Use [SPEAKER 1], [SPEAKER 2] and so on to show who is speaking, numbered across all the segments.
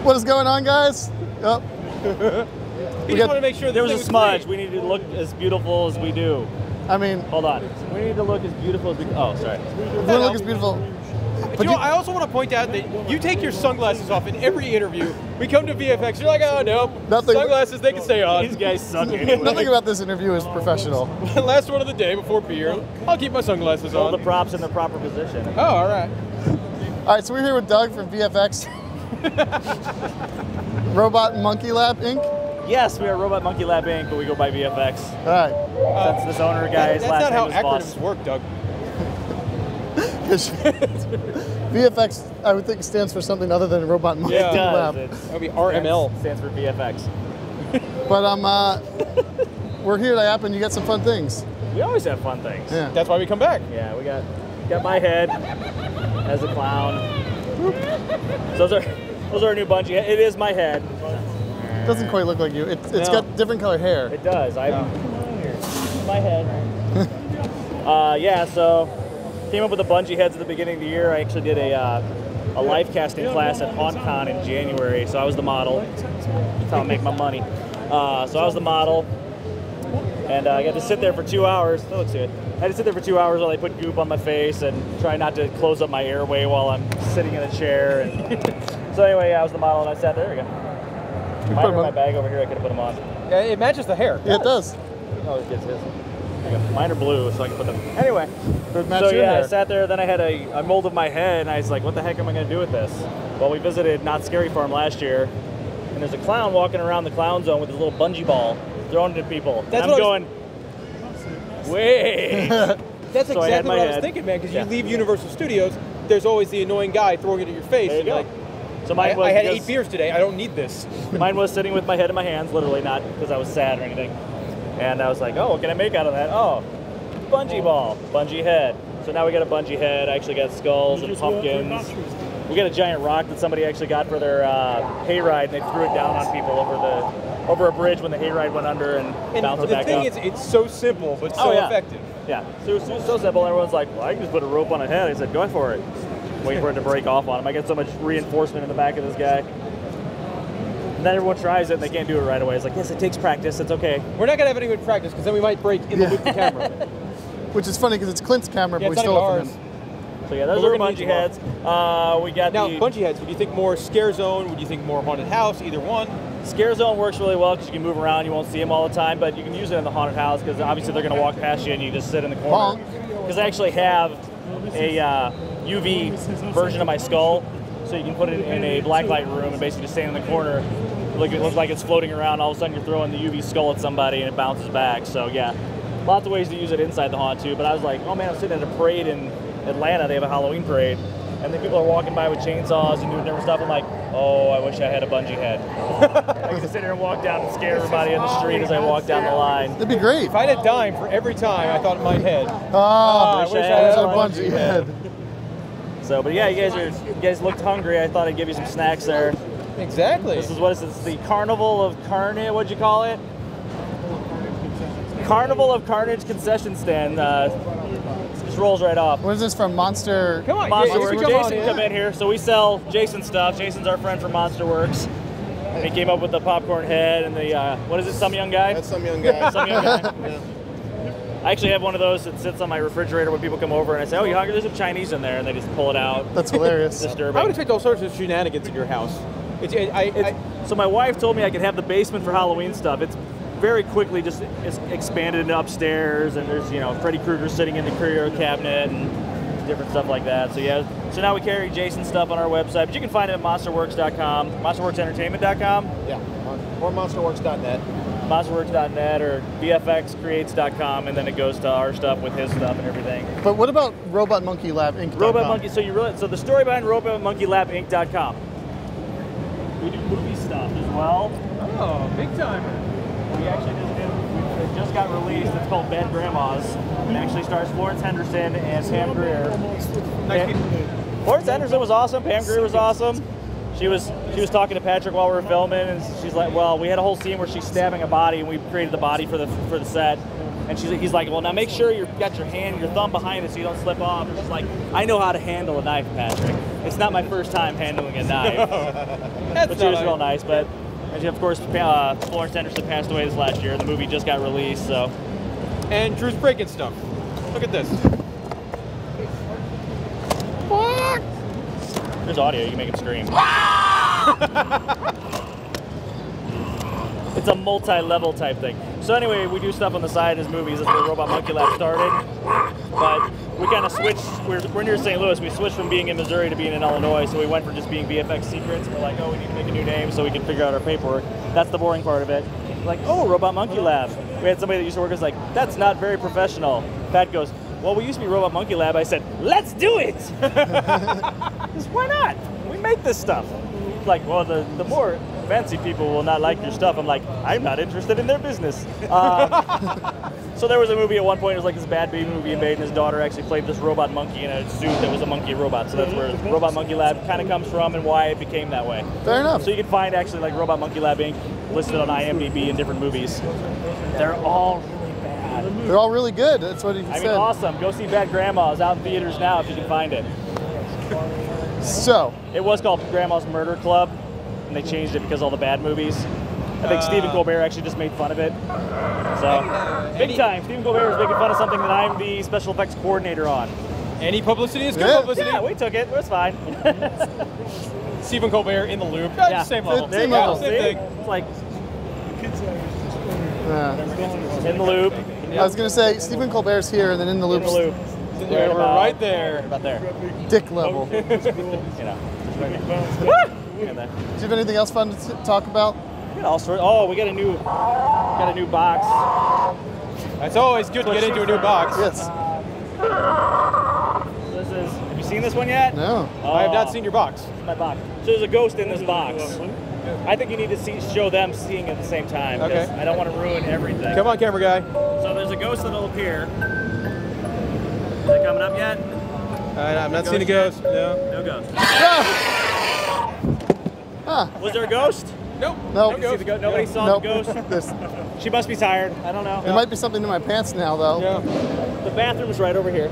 [SPEAKER 1] What is going on, guys? Yep.
[SPEAKER 2] We just want to make sure
[SPEAKER 3] there was a smudge. We need to look as beautiful as we do.
[SPEAKER 1] I mean,
[SPEAKER 3] hold on. We need to look as beautiful as we. Oh, sorry.
[SPEAKER 1] We want to look as beautiful.
[SPEAKER 2] But you know, I also want to point out that you take your sunglasses off in every interview. We come to VFX, you're like, oh no, sunglasses, they can stay on.
[SPEAKER 3] These guys suck anyway.
[SPEAKER 1] Nothing about this interview is professional.
[SPEAKER 2] Last one of the day before beer, I'll keep my sunglasses on.
[SPEAKER 3] All the props in the proper position.
[SPEAKER 2] Oh, all right.
[SPEAKER 1] All right, so we're here with Doug from VFX. Robot Monkey Lab, Inc.?
[SPEAKER 3] Yes, we are Robot Monkey Lab, Inc., but we go by VFX.
[SPEAKER 1] All right.
[SPEAKER 3] Since this owner guy's last name is
[SPEAKER 2] That's not how
[SPEAKER 3] Boss.
[SPEAKER 2] acronyms work, Doug.
[SPEAKER 1] VFX, I would think, stands for something other than Robot Monkey Lab.
[SPEAKER 3] That
[SPEAKER 2] would be RML.
[SPEAKER 3] Stands for VFX.
[SPEAKER 1] But we're here at Iaapa, and you got some fun things.
[SPEAKER 3] We always have fun things.
[SPEAKER 1] Yeah.
[SPEAKER 2] That's why we come back.
[SPEAKER 3] Yeah, we got my head as a clown. Those are our new bungee. It is my head.
[SPEAKER 1] It doesn't quite look like you. It's got different colored hair.
[SPEAKER 3] It does. My head. Yeah, so came up with the bungee heads at the beginning of the year. I actually did a life casting class at HauntCon in January, so I was the model. That's how I make my money. So I was the model, and I got to sit there for 2 hours. That looks good. I had to sit there for 2 hours while they put goop on my face and try not to close up my airway while I'm sitting in a chair. And so anyway, yeah, I was the model, and I sat there. There we go. Mine are in my bag over here. I could have put them on.
[SPEAKER 2] Yeah, it matches the hair.
[SPEAKER 1] Yeah, it does.
[SPEAKER 3] Oh, it gets his. Mine are blue, so I can put them. Anyway,
[SPEAKER 1] so
[SPEAKER 3] yeah, I sat there. Then I had a mold of my head, and I was like, "What the heck am I going to do with this?" Well, we visited Not Scary Farm last year, and there's a clown walking around the clown zone with his little bungee ball, throwing it at people.
[SPEAKER 2] That's
[SPEAKER 3] and I'm going, wait.
[SPEAKER 2] That's
[SPEAKER 3] so
[SPEAKER 2] exactly what I was thinking, man. Because you leave Universal Studios, there's always the annoying guy throwing it at your face.
[SPEAKER 3] There you go.
[SPEAKER 2] Like,
[SPEAKER 3] so mine was
[SPEAKER 2] I had 8 beers today. I don't need this.
[SPEAKER 3] Mine was sitting with my head in my hands, literally, not because I was sad or anything. And I was like, oh, what can I make out of that? Oh, bungee ball, bungee head. So now we got a bungee head. I actually got skulls and pumpkins. We got a giant rock that somebody actually got for their hayride, and they threw it down on people over a bridge when the hayride went under and bounced it back up.
[SPEAKER 2] The thing is, it's so simple, but so effective.
[SPEAKER 3] Yeah, so it was so simple. Everyone's like, well, I can just put a rope on a head. I said, go for it. Wait for it to break off on him. I get so much reinforcement in the back of this guy. And then everyone tries it and they can't do it right away. It's like, yes, it takes practice. It's okay.
[SPEAKER 2] We're not going to have anyone practice because then we might break in the loop the camera.
[SPEAKER 1] Which is funny because it's Clint's camera, but we stole it from him.
[SPEAKER 3] So yeah, those are bungee heads. We got
[SPEAKER 2] now bungee heads. Would you think more scare zone? Would you think more haunted house? Either one.
[SPEAKER 3] Scare zone works really well because you can move around. You won't see them all the time, but you can use it in the haunted house because obviously they're going to walk past you and you just sit in the corner. Because I actually have a UV version of my skull, so you can put it in a blacklight room and basically just stand in the corner. It looks like it's floating around. All of a sudden, you're throwing the UV skull at somebody and it bounces back. So yeah, lots of ways to use it inside the haunt too. But I was like, oh man, I'm sitting at a parade in Atlanta. They have a Halloween parade, and then people are walking by with chainsaws and doing different stuff. I'm like, oh, I wish I had a bungee head. I could sit here and walk down and scare everybody in the street as I walk down the line.
[SPEAKER 1] That'd be great.
[SPEAKER 2] If I had a dime for every time I thought in my head,
[SPEAKER 1] I wish I had a bungee head.
[SPEAKER 3] So, but yeah, you guys looked hungry. I thought I'd give you some snacks there.
[SPEAKER 2] Exactly.
[SPEAKER 3] This is what is this? The Carnival of Carnage. What'd you call it? Carnival of Carnage concession stand. Just rolls right off.
[SPEAKER 1] What is this from Monster?
[SPEAKER 2] Come on,
[SPEAKER 3] Monster Works. Jason, come in here. So we sell Jason stuff. Jason's our friend from Monster Works. And he came up with the popcorn head and the what is it? Some young guy.
[SPEAKER 4] That's some young guy.
[SPEAKER 3] Some young guy.
[SPEAKER 4] Yeah.
[SPEAKER 3] I actually have one of those that sits on my refrigerator when people come over and I say, oh, you hungry? There's some Chinese in there, and they just pull it out.
[SPEAKER 1] That's hilarious.
[SPEAKER 3] Disturbing.
[SPEAKER 2] I would expect all sorts of shenanigans in your house.
[SPEAKER 3] So my wife told me I could have the basement for Halloween stuff. It's very quickly just expanded into upstairs, and there's, you know, Freddy Krueger sitting in the curio cabinet and different stuff like that. So yeah, so now we carry Jason stuff on our website, but you can find it at monsterworks.com, monsterworksentertainment.com.
[SPEAKER 4] Yeah, or monsterworks.net.
[SPEAKER 3] monsterworks.net or VFXcreates.com, and then it goes to our stuff with his stuff and everything.
[SPEAKER 1] But what about Robot Monkey Lab Inc.?
[SPEAKER 3] Robot Monkey. So the story behind Robot Monkey Lab Inc.com. We do movie stuff as well.
[SPEAKER 2] Oh, big time.
[SPEAKER 3] We actually it just got released. It's called Bad Grandmas. It actually stars Florence Henderson and Pam Grier. Florence Henderson was awesome. Pam Grier was awesome. She was talking to Patrick while we were filming, and she's like, well, we had a whole scene where she's stabbing a body, and we created the body for the set. And he's like, well, now make sure you've got your thumb behind it so you don't slip off. And she's like, I know how to handle a knife, Patrick. It's not my first time handling a knife. But she was real nice. But and of course, Florence Henderson passed away this last year. The movie just got released, so.
[SPEAKER 2] And Drew's breaking stuff. Look at this.
[SPEAKER 1] What?
[SPEAKER 3] There's audio. You can make him scream. It's a multi-level type thing. So anyway, we do stuff on the side in his movies. That's where Robot Monkey Lab started. But we kind of switched. We're near St. Louis. We switched from being in Missouri to being in Illinois. So we went from just being VFX Secrets. We're like, oh, we need to make a new name so we can figure out our paperwork. That's the boring part of it. Like, oh, Robot Monkey Lab. We had somebody that used to work with us like, that's not very professional. Pat goes, well, we used to be Robot Monkey Lab. I said, let's do it. Because why not? We make this stuff. Like, well, the more fancy people will not like your stuff. I'm like, I'm not interested in their business. So there was a movie at one point, it was like this bad baby movie made, and his daughter actually played this robot monkey in a suit that was a monkey robot. So that's where Robot Monkey Lab kind of comes from and why it became that way.
[SPEAKER 1] Fair enough.
[SPEAKER 3] So you can find actually like Robot Monkey Lab Inc. listed on IMDb in different movies. They're all really bad.
[SPEAKER 1] They're all really good. That's what he said.
[SPEAKER 3] I mean, awesome. Go see Bad Grandma. It's out in theaters now if you can find it.
[SPEAKER 1] So.
[SPEAKER 3] It was called Grandma's Murder Club, and they changed it because of all the bad movies. I think Stephen Colbert actually just made fun of it. So, big time. Stephen Colbert is making fun of something that I'm the special effects coordinator on.
[SPEAKER 2] Any publicity is good publicity.
[SPEAKER 3] Yeah, we took it. It was fine.
[SPEAKER 2] Stephen Colbert in the loop.
[SPEAKER 3] Yeah.
[SPEAKER 2] Same level.
[SPEAKER 3] There you go.
[SPEAKER 2] Same thing.
[SPEAKER 3] It's like in the loop.
[SPEAKER 1] I was going to say, Stephen Colbert's here, and then in the loop.
[SPEAKER 2] Yeah, we're right there.
[SPEAKER 3] About there.
[SPEAKER 1] Dick level.
[SPEAKER 3] You know.
[SPEAKER 1] Do you have anything else fun to talk about?
[SPEAKER 3] We got all sorts. Oh, we got a new box.
[SPEAKER 2] It's always good to get into a new box.
[SPEAKER 1] Yes.
[SPEAKER 3] This is. Have you seen this one yet?
[SPEAKER 1] No.
[SPEAKER 3] Oh,
[SPEAKER 2] I have not seen your box.
[SPEAKER 3] It's my box. So there's a ghost in this box. I think you need to show them seeing it at the same time.
[SPEAKER 2] Okay.
[SPEAKER 3] I don't want to ruin everything.
[SPEAKER 2] Come on, camera guy.
[SPEAKER 3] So there's a ghost that'll appear. Is it coming up yet?
[SPEAKER 2] I'm not seeing a ghost. No.
[SPEAKER 3] No ghost.
[SPEAKER 1] Ah.
[SPEAKER 3] Was there a ghost?
[SPEAKER 2] Nope.
[SPEAKER 1] Nope.
[SPEAKER 2] No ghost.
[SPEAKER 3] Nobody saw
[SPEAKER 1] Nope.
[SPEAKER 3] the ghost?
[SPEAKER 1] This.
[SPEAKER 3] She must be tired. I don't know.
[SPEAKER 1] There might be something in my pants now, though.
[SPEAKER 2] Yeah.
[SPEAKER 3] The bathroom's right over here.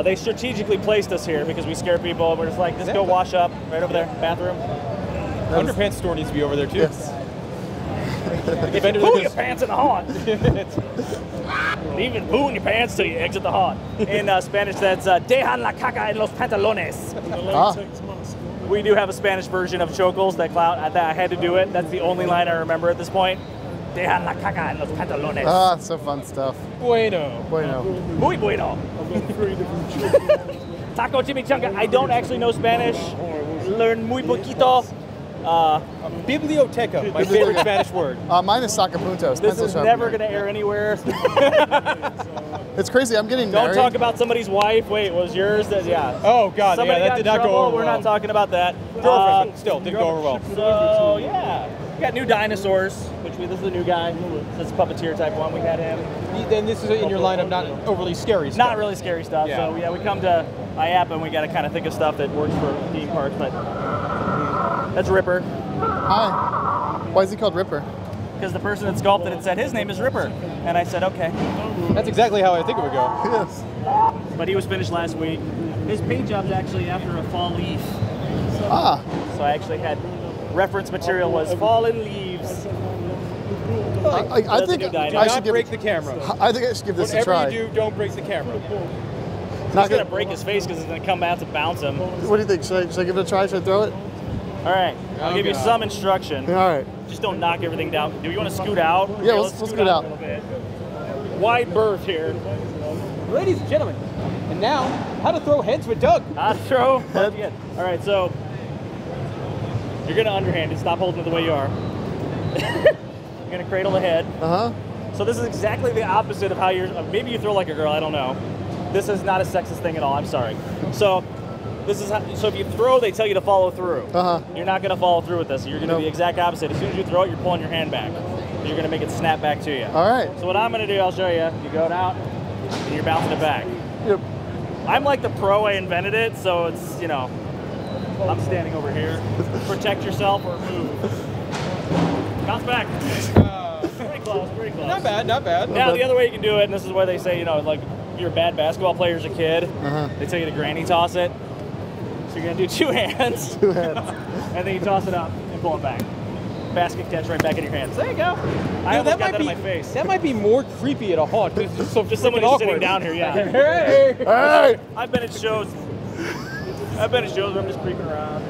[SPEAKER 3] They strategically placed us here because we scare people. We're just like, just go wash up right over there. Bathroom.
[SPEAKER 2] Underpants store needs to be over there, too.
[SPEAKER 1] Yes.
[SPEAKER 3] Poo your pants in the haunt. Leaving poo in your pants till you exit the haunt. In Spanish, that's dejan la caca en los pantalones.
[SPEAKER 1] Ah.
[SPEAKER 3] We do have a Spanish version of Chocles that I had to do it. That's the only line I remember at this point. Dejan la caca en los pantalones.
[SPEAKER 1] Ah, so fun stuff.
[SPEAKER 2] Bueno.
[SPEAKER 1] Bueno.
[SPEAKER 3] Muy bueno. Taco chimichanga. I don't actually know Spanish. Learn muy poquito.
[SPEAKER 2] Biblioteca, my favorite Spanish word.
[SPEAKER 1] Mine is sacapuntos.
[SPEAKER 3] This is never going to air anywhere.
[SPEAKER 1] It's crazy. I'm getting
[SPEAKER 3] Don't
[SPEAKER 1] married.
[SPEAKER 3] talk about somebody's wife. Wait, was yours? Yeah.
[SPEAKER 2] Oh, God.
[SPEAKER 3] Somebody
[SPEAKER 2] yeah,
[SPEAKER 3] got
[SPEAKER 2] that did not
[SPEAKER 3] trouble.
[SPEAKER 2] go over
[SPEAKER 3] We're
[SPEAKER 2] well.
[SPEAKER 3] not talking about that.
[SPEAKER 2] Girlfriend, still, didn't go over well.
[SPEAKER 3] So, yeah. We got new dinosaurs, this is the new guy. This is puppeteer type one. We had him.
[SPEAKER 2] Then this is in your line of not overly scary stuff.
[SPEAKER 3] Not really scary stuff.
[SPEAKER 2] Yeah.
[SPEAKER 3] So, yeah, we come to Iaapa and we got to kind of think of stuff that works for theme parks. But that's Ripper.
[SPEAKER 1] Hi. Why is he called Ripper?
[SPEAKER 3] Because the person that sculpted it said his name is Ripper. And I said, okay.
[SPEAKER 2] That's exactly how I think it would go.
[SPEAKER 1] Yes.
[SPEAKER 3] But he was finished last week. His paint job's actually after a fall leaf.
[SPEAKER 1] Ah.
[SPEAKER 3] So I actually had reference material was fallen leaves.
[SPEAKER 1] I think I should
[SPEAKER 2] break the camera.
[SPEAKER 1] I think I should give this a try.
[SPEAKER 2] Whatever you do, don't break the camera.
[SPEAKER 3] He's going to break his face because it's going to come out to bounce him.
[SPEAKER 1] What do you think? Should I give it a try? Should I throw it?
[SPEAKER 3] All right. I'll give you some instruction.
[SPEAKER 1] All right.
[SPEAKER 3] Just don't knock everything down. Do you want to scoot out?
[SPEAKER 1] Yeah, let's scoot out.
[SPEAKER 3] A little bit. Wide berth here.
[SPEAKER 2] Ladies and gentlemen, and now, how to throw heads with Doug.
[SPEAKER 3] How to throw head. All right, so you're going to underhand it. Stop holding it the way you are. You're going to cradle the head.
[SPEAKER 1] Uh-huh.
[SPEAKER 3] So this is exactly the opposite of how you're, maybe you throw like a girl, I don't know. This is not a sexist thing at all, I'm sorry. So this is how, so if you throw, they tell you to follow through.
[SPEAKER 1] Uh-huh.
[SPEAKER 3] You're not going to follow through with this. You're going to be the exact opposite. As soon as you throw it, you're pulling your hand back. You're going to make it snap back to you.
[SPEAKER 1] All right.
[SPEAKER 3] So what I'm going to do, I'll show you. You go out, and you're bouncing it back.
[SPEAKER 1] Yep.
[SPEAKER 3] I'm like the pro, I invented it, so it's, you know, I'm standing over here. Protect yourself or move. Bounce back. Pretty close. pretty close.
[SPEAKER 2] Not bad, not bad.
[SPEAKER 3] Now, the other way you can do it, and this is where they say, you know, like, you're a bad basketball player as a kid, they tell you to granny toss it. So you're going to do 2 hands.
[SPEAKER 1] 2 hands.
[SPEAKER 3] And then you toss it up and pull it back. Basket catch right back in your hands. There you go. I almost got that in my face.
[SPEAKER 2] That might be more creepy at a haunt. Just
[SPEAKER 3] somebody sitting down here, yeah.
[SPEAKER 2] Hey!
[SPEAKER 1] Hey!
[SPEAKER 3] I've been at shows. Where I'm just creeping around.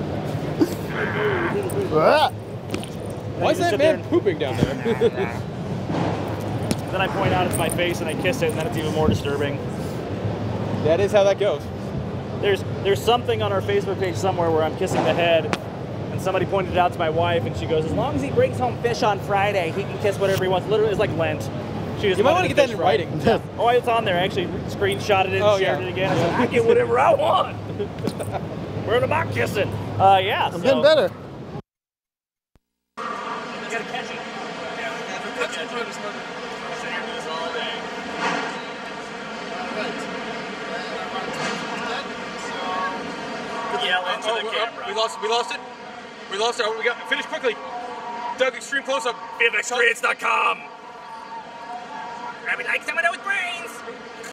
[SPEAKER 2] Why is that man pooping down there?
[SPEAKER 3] Then I point out it's my face and I kiss it, and then it's even more disturbing.
[SPEAKER 2] That is how that goes.
[SPEAKER 3] There's something on our Facebook page somewhere where I'm kissing the head, and somebody pointed it out to my wife, and she goes, as long as he brings home fish on Friday, he can kiss whatever he wants. Literally, it's like Lent. She just
[SPEAKER 2] you might want to get that in writing.
[SPEAKER 3] Oh, it's on there. I actually screenshotted it and shared it again. I said, I get whatever I want. We're about kissing. Yeah.
[SPEAKER 1] I'm getting better.
[SPEAKER 3] You gotta catch it. Yell into the camera.
[SPEAKER 2] We lost it. We lost it. We got finish quickly. Doug, extreme close up.
[SPEAKER 3] VFXcreates.com. Grab it like someone with brains.